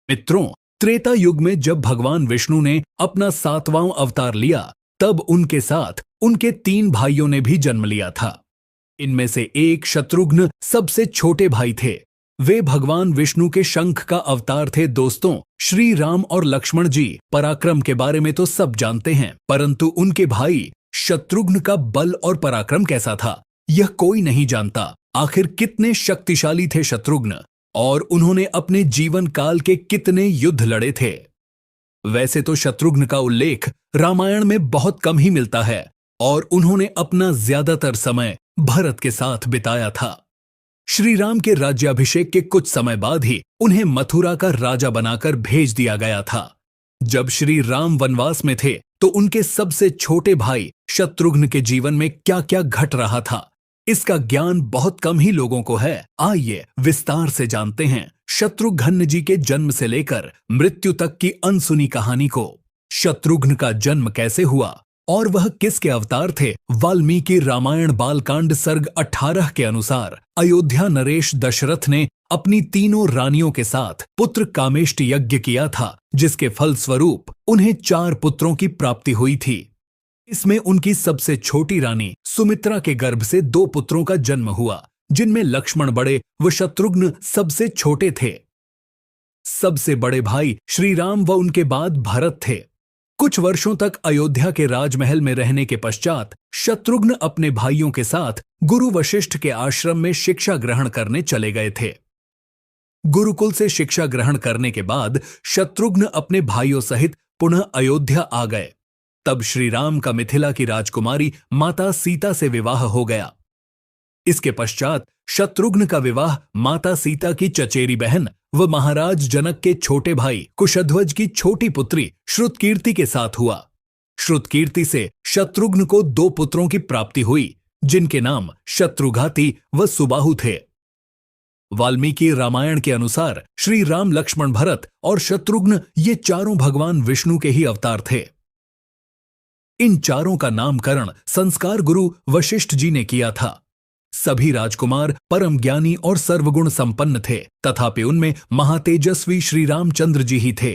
मित्रों, त्रेता युग में जब भगवान विष्णु ने अपना 7वां अवतार लिया, तब उनके साथ उनके 3 भाइयों ने भी जन्म लिया था। इनमें से एक शत्रुघ्न सबसे छोटे भाई थे। वे भगवान विष्णु के शंख का अवतार थे। दोस्तों, श्री राम और लक्ष्मण जी पराक्रम के बारे में तो सब जानते हैं, परंतु उनके भाई शत्रुघ्न का बल और पराक्रम कैसा था, यह कोई नहीं जानता। आखिर कितने शक्तिशाली थे शत्रुघ्न, और उन्होंने अपने जीवन काल के कितने युद्ध लड़े थे। वैसे तो शत्रुघ्न का उल्लेख रामायण में बहुत कम ही मिलता है, और उन्होंने अपना ज्यादातर समय भरत के साथ बिताया था। श्री राम के राज्याभिषेक के कुछ समय बाद ही उन्हें मथुरा का राजा बनाकर भेज दिया गया था। जब श्री राम वनवास में थे, तो उनके सबसे छोटे भाई शत्रुघ्न के जीवन में क्या क्या घट रहा था, इसका ज्ञान बहुत कम ही लोगों को है। आइए विस्तार से जानते हैं शत्रुघ्न जी के जन्म से लेकर मृत्यु तक की अनसुनी कहानी को। शत्रुघ्न का जन्म कैसे हुआ और वह किसके अवतार थे? वाल्मीकि रामायण बालकांड सर्ग 18 के अनुसार अयोध्या नरेश दशरथ ने अपनी तीनों रानियों के साथ पुत्र कामेष्ट यज्ञ किया था, जिसके फलस्वरूप उन्हें 4 पुत्रों की प्राप्ति हुई थी। इसमें उनकी सबसे छोटी रानी सुमित्रा के गर्भ से 2 पुत्रों का जन्म हुआ, जिनमें लक्ष्मण बड़े व शत्रुघ्न सबसे छोटे थे। सबसे बड़े भाई श्री राम व उनके बाद भरत थे। कुछ वर्षों तक अयोध्या के राजमहल में रहने के पश्चात शत्रुघ्न अपने भाइयों के साथ गुरु वशिष्ठ के आश्रम में शिक्षा ग्रहण करने चले गए थे। गुरुकुल से शिक्षा ग्रहण करने के बाद शत्रुघ्न अपने भाइयों सहित पुनः अयोध्या आ गए। तब श्री राम का मिथिला की राजकुमारी माता सीता से विवाह हो गया। इसके पश्चात शत्रुघ्न का विवाह माता सीता की चचेरी बहन व महाराज जनक के छोटे भाई कुशध्वज की छोटी पुत्री श्रुतकीर्ति के साथ हुआ। श्रुतकीर्ति से शत्रुघ्न को 2 पुत्रों की प्राप्ति हुई, जिनके नाम शत्रुघाती व सुबाहु थे। वाल्मीकि रामायण के अनुसार श्री राम, लक्ष्मण, भरत और शत्रुघ्न ये चारों भगवान विष्णु के ही अवतार थे। इन चारों का नामकरण संस्कार गुरु वशिष्ठ जी ने किया था। सभी राजकुमार परम ज्ञानी और सर्वगुण संपन्न थे, तथापि उनमें महातेजस्वी श्री रामचंद्र जी ही थे।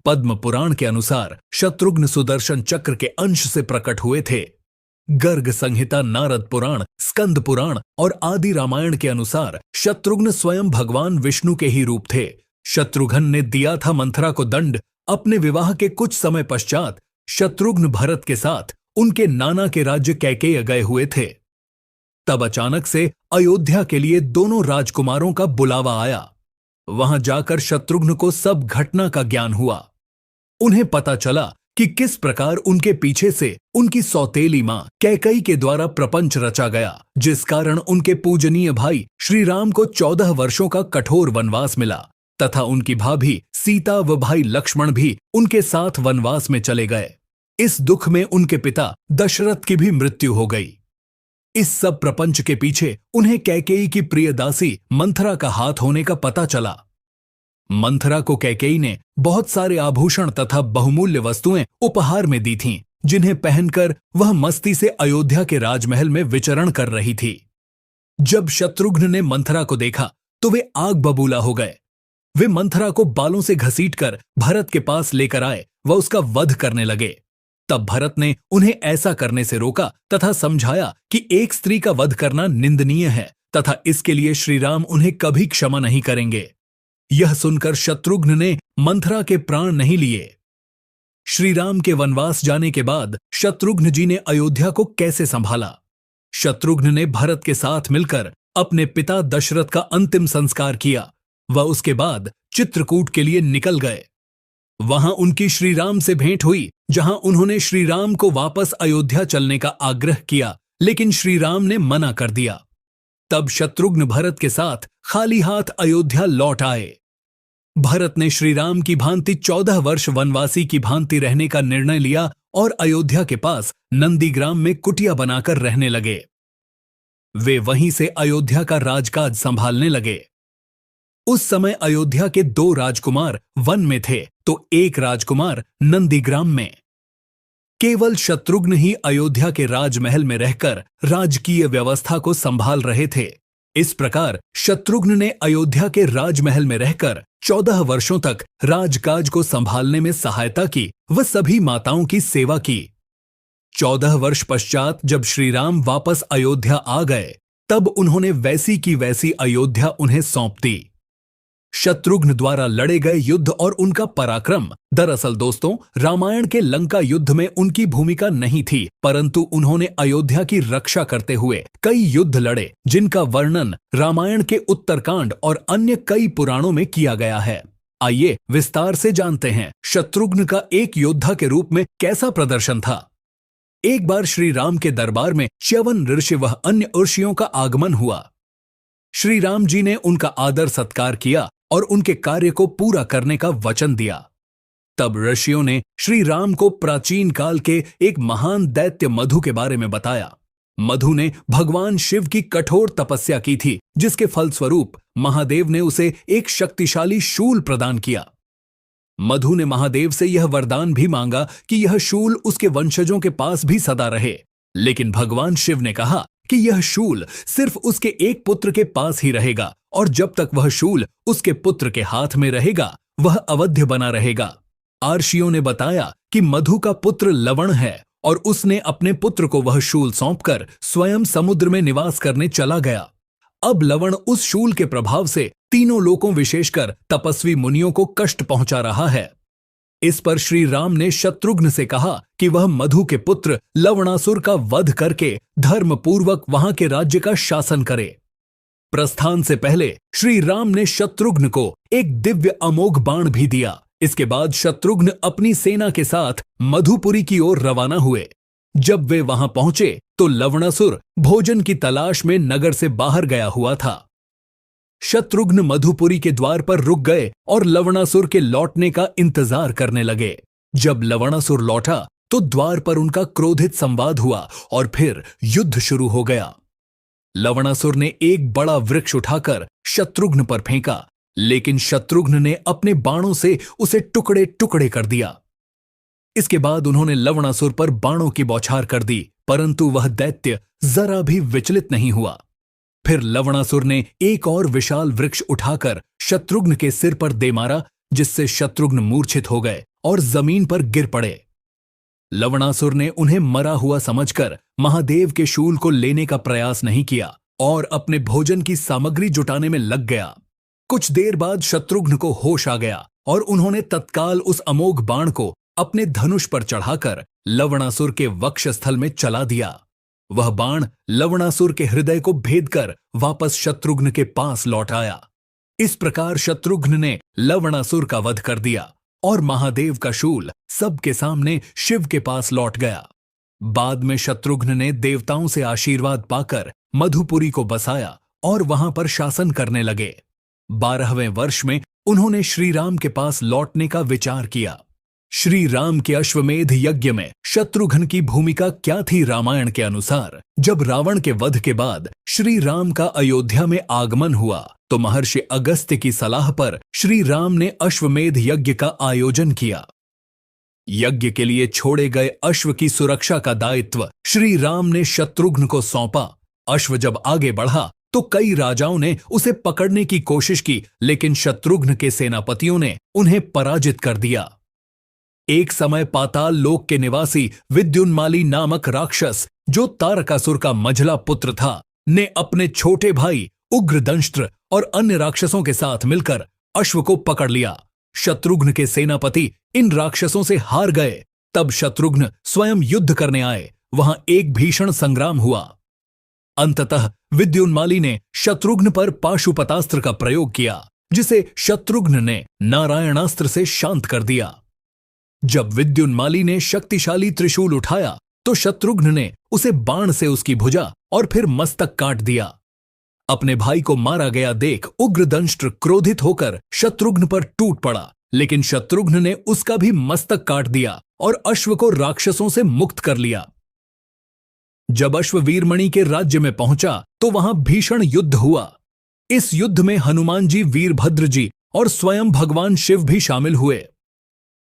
पद्म पुराण के अनुसार शत्रुघ्न सुदर्शन चक्र के अंश से प्रकट हुए थे। गर्ग संहिता, नारद पुराण, स्कंद पुराण और आदि रामायण के अनुसार शत्रुघ्न स्वयं भगवान विष्णु के ही रूप थे। शत्रुघ्न ने दिया था मंथरा को दंड। अपने विवाह के कुछ समय पश्चात शत्रुघ्न भरत के साथ उनके नाना के राज्य कैकेय गए हुए थे। तब अचानक से अयोध्या के लिए दोनों राजकुमारों का बुलावा आया। वहां जाकर शत्रुघ्न को सब घटना का ज्ञान हुआ। उन्हें पता चला कि किस प्रकार उनके पीछे से उनकी सौतेली मां कैकेयी के द्वारा प्रपंच रचा गया, जिस कारण उनके पूजनीय भाई श्री राम को 14 वर्षों का कठोर वनवास मिला, तथा उनकी भाभी सीता व भाई लक्ष्मण भी उनके साथ वनवास में चले गए। इस दुख में उनके पिता दशरथ की भी मृत्यु हो गई। इस सब प्रपंच के पीछे उन्हें कैकेयी की प्रिय दासी मंथरा का हाथ होने का पता चला। मंथरा को कैकेयी ने बहुत सारे आभूषण तथा बहुमूल्य वस्तुएं उपहार में दी थीं, जिन्हें पहनकर वह मस्ती से अयोध्या के राजमहल में विचरण कर रही थी। जब शत्रुघ्न ने मंथरा को देखा तो वे आग बबूला हो गए। वे मंथरा को बालों से घसीटकर भरत के पास लेकर आए व उसका वध करने लगे। तब भरत ने उन्हें ऐसा करने से रोका तथा समझाया कि एक स्त्री का वध करना निंदनीय है तथा इसके लिए श्री राम उन्हें कभी क्षमा नहीं करेंगे। यह सुनकर शत्रुघ्न ने मंथरा के प्राण नहीं लिए। श्री राम के वनवास जाने के बाद शत्रुघ्न जी ने अयोध्या को कैसे संभाला? शत्रुघ्न ने भरत के साथ मिलकर अपने पिता दशरथ का अंतिम संस्कार किया व उसके बाद चित्रकूट के लिए निकल गए। वहां उनकी श्री राम से भेंट हुई, जहां उन्होंने श्री राम को वापस अयोध्या चलने का आग्रह किया, लेकिन श्री राम ने मना कर दिया। तब शत्रुघ्न भरत के साथ खाली हाथ अयोध्या लौट आए। भरत ने श्री राम की भांति 14 वर्ष वनवासी की भांति रहने का निर्णय लिया और अयोध्या के पास नंदीग्राम में कुटिया बनाकर रहने लगे। वे वहीं से अयोध्या का राजकाज संभालने लगे। उस समय अयोध्या के 2 राजकुमार वन में थे, तो एक राजकुमार नंदीग्राम में। केवल शत्रुघ्न ही अयोध्या के राजमहल में रहकर राजकीय व्यवस्था को संभाल रहे थे। इस प्रकार शत्रुघ्न ने अयोध्या के राजमहल में रहकर 14 वर्षों तक राजकाज को संभालने में सहायता की व सभी माताओं की सेवा की। 14 वर्ष पश्चात जब श्री राम वापस अयोध्या आ गए तब उन्होंने वैसी की वैसी अयोध्या उन्हें सौंप दी। शत्रुघ्न द्वारा लड़े गए युद्ध और उनका पराक्रम, दरअसल दोस्तों रामायण के लंका युद्ध में उनकी भूमिका नहीं थी, परंतु उन्होंने अयोध्या की रक्षा करते हुए कई युद्ध लड़े जिनका वर्णन रामायण के उत्तरकांड और अन्य कई पुराणों में किया गया है। आइए विस्तार से जानते हैं शत्रुघ्न का एक योद्धा के रूप में कैसा प्रदर्शन था। एक बार श्री राम के दरबार में च्यवन ऋषि व अन्य ऋषियों का आगमन हुआ। श्री राम जी ने उनका आदर सत्कार किया और उनके कार्य को पूरा करने का वचन दिया। तब ऋषियों ने श्री राम को प्राचीन काल के एक महान दैत्य मधु के बारे में बताया। मधु ने भगवान शिव की कठोर तपस्या की थी, जिसके फलस्वरूप महादेव ने उसे एक शक्तिशाली शूल प्रदान किया। मधु ने महादेव से यह वरदान भी मांगा कि यह शूल उसके वंशजों के पास भी सदा रहे, लेकिन भगवान शिव ने कहा कि यह शूल सिर्फ उसके एक पुत्र के पास ही रहेगा और जब तक वह शूल उसके पुत्र के हाथ में रहेगा वह अवध्य बना रहेगा। आर्षियों ने बताया कि मधु का पुत्र लवण है और उसने अपने पुत्र को वह शूल सौंपकर स्वयं समुद्र में निवास करने चला गया। अब लवण उस शूल के प्रभाव से तीनों लोकों विशेषकर तपस्वी मुनियों को कष्ट पहुंचा रहा है। इस पर श्री राम ने शत्रुघ्न से कहा कि वह मधु के पुत्र लवणासुर का वध करके धर्मपूर्वक वहां के राज्य का शासन करे। प्रस्थान से पहले श्री राम ने शत्रुघ्न को एक दिव्य अमोघ बाण भी दिया। इसके बाद शत्रुघ्न अपनी सेना के साथ मधुपुरी की ओर रवाना हुए। जब वे वहां पहुंचे तो लवणासुर भोजन की तलाश में नगर से बाहर गया हुआ था। शत्रुघ्न मधुपुरी के द्वार पर रुक गए और लवणासुर के लौटने का इंतजार करने लगे। जब लवणासुर लौटा तो द्वार पर उनका क्रोधित संवाद हुआ और फिर युद्ध शुरू हो गया। लवणासुर ने एक बड़ा वृक्ष उठाकर शत्रुघ्न पर फेंका, लेकिन शत्रुघ्न ने अपने बाणों से उसे टुकड़े टुकड़े कर दिया। इसके बाद उन्होंने लवणासुर पर बाणों की बौछार कर दी, परंतु वह दैत्य जरा भी विचलित नहीं हुआ। फिर लवणासुर ने एक और विशाल वृक्ष उठाकर शत्रुघ्न के सिर पर दे मारा, जिससे शत्रुघ्न मूर्छित हो गए और जमीन पर गिर पड़े। लवणासुर ने उन्हें मरा हुआ समझकर महादेव के शूल को लेने का प्रयास नहीं किया और अपने भोजन की सामग्री जुटाने में लग गया। कुछ देर बाद शत्रुघ्न को होश आ गया और उन्होंने तत्काल उस अमोघ बाण को अपने धनुष पर चढ़ाकर लवणासुर के वक्षस्थल में चला दिया। वह बाण लवणासुर के हृदय को भेद कर वापस शत्रुघ्न के पास लौट आया। इस प्रकार शत्रुघ्न ने लवणासुर का वध कर दिया और महादेव का शूल सबके सामने शिव के पास लौट गया। बाद में शत्रुघ्न ने देवताओं से आशीर्वाद पाकर मधुपुरी को बसाया और वहां पर शासन करने लगे। 12वें वर्ष में उन्होंने श्री राम के पास लौटने का विचार किया। श्री राम के अश्वमेध यज्ञ में शत्रुघ्न की भूमिका क्या थी? रामायण के अनुसार जब रावण के वध के बाद श्री राम का अयोध्या में आगमन हुआ तो महर्षि अगस्त्य की सलाह पर श्री राम ने अश्वमेध यज्ञ का आयोजन किया। यज्ञ के लिए छोड़े गए अश्व की सुरक्षा का दायित्व श्री राम ने शत्रुघ्न को सौंपा। अश्व जब आगे बढ़ा तो कई राजाओं ने उसे पकड़ने की कोशिश की, लेकिन शत्रुघ्न के सेनापतियों ने उन्हें पराजित कर दिया। एक समय पाताल लोक के निवासी विद्युन्माली नामक राक्षस, जो तारकासुर का मझला पुत्र था, ने अपने छोटे भाई उग्रदंष्ट्र और अन्य राक्षसों के साथ मिलकर अश्व को पकड़ लिया। शत्रुघ्न के सेनापति इन राक्षसों से हार गए। तब शत्रुघ्न स्वयं युद्ध करने आए। वहां एक भीषण संग्राम हुआ। अंततः विद्युन्माली ने शत्रुघ्न पर पाशुपतास्त्र का प्रयोग किया, जिसे शत्रुघ्न ने नारायणास्त्र से शांत कर दिया। जब विद्युन्माली ने शक्तिशाली त्रिशूल उठाया तो शत्रुघ्न ने उसे बाण से उसकी भुजा और फिर मस्तक काट दिया। अपने भाई को मारा गया देख उग्रदंष्ट्र क्रोधित होकर शत्रुघ्न पर टूट पड़ा, लेकिन शत्रुघ्न ने उसका भी मस्तक काट दिया और अश्व को राक्षसों से मुक्त कर लिया। जब अश्व वीरमणि के राज्य में पहुंचा तो वहां भीषण युद्ध हुआ। इस युद्ध में हनुमान जी, वीरभद्र जी और स्वयं भगवान शिव भी शामिल हुए।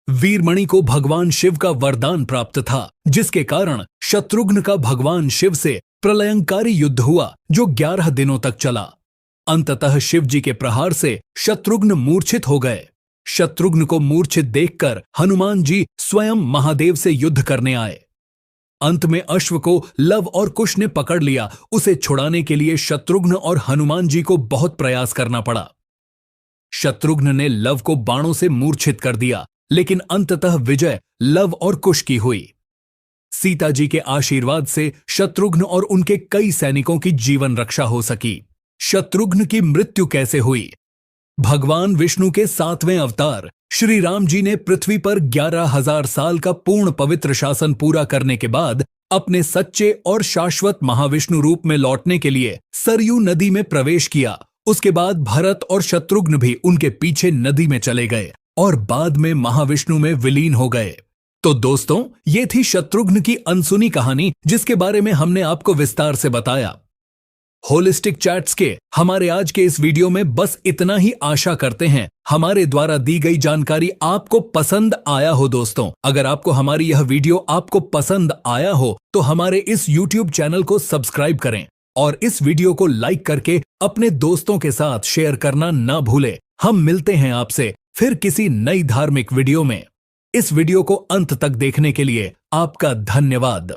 वीरमणि को भगवान शिव का वरदान प्राप्त था, जिसके कारण शत्रुघ्न का भगवान शिव से प्रलयंकारी युद्ध हुआ, जो 11 दिनों तक चला। अंततः शिव जी के प्रहार से शत्रुघ्न मूर्छित हो गए। शत्रुघ्न को मूर्छित देखकर हनुमान जी स्वयं महादेव से युद्ध करने आए। अंत में अश्व को लव और कुश ने पकड़ लिया। उसे छुड़ाने के लिए शत्रुघ्न और हनुमान जी को बहुत प्रयास करना पड़ा। शत्रुघ्न ने लव को बाणों से मूर्छित कर दिया, लेकिन अंततः विजय लव और कुश की हुई। सीता जी के आशीर्वाद से शत्रुघ्न और उनके कई सैनिकों की जीवन रक्षा हो सकी। शत्रुघ्न की मृत्यु कैसे हुई? भगवान विष्णु के 7वें अवतार श्री राम जी ने पृथ्वी पर 11,000 साल का पूर्ण पवित्र शासन पूरा करने के बाद अपने सच्चे और शाश्वत महाविष्णु रूप में लौटने के लिए सरयू नदी में प्रवेश किया। उसके बाद भरत और शत्रुघ्न भी उनके पीछे नदी में चले गए और बाद में महाविष्णु में विलीन हो गए। तो दोस्तों, ये थी शत्रुघ्न की अनसुनी कहानी, जिसके बारे में हमने आपको विस्तार से बताया। होलिस्टिक चैट्स के हमारे आज के इस वीडियो में बस इतना ही आशा करते हैं हमारे द्वारा दी गई जानकारी आपको पसंद आया हो। दोस्तों, अगर आपको हमारी यह वीडियो आपको पसंद आया हो तो हमारे इस YouTube चैनल को सब्सक्राइब करें और इस वीडियो को लाइक करके अपने दोस्तों के साथ शेयर करना ना भूलें। हम मिलते हैं आपसे फिर किसी नई धार्मिक वीडियो में। इस वीडियो को अंत तक देखने के लिए आपका धन्यवाद।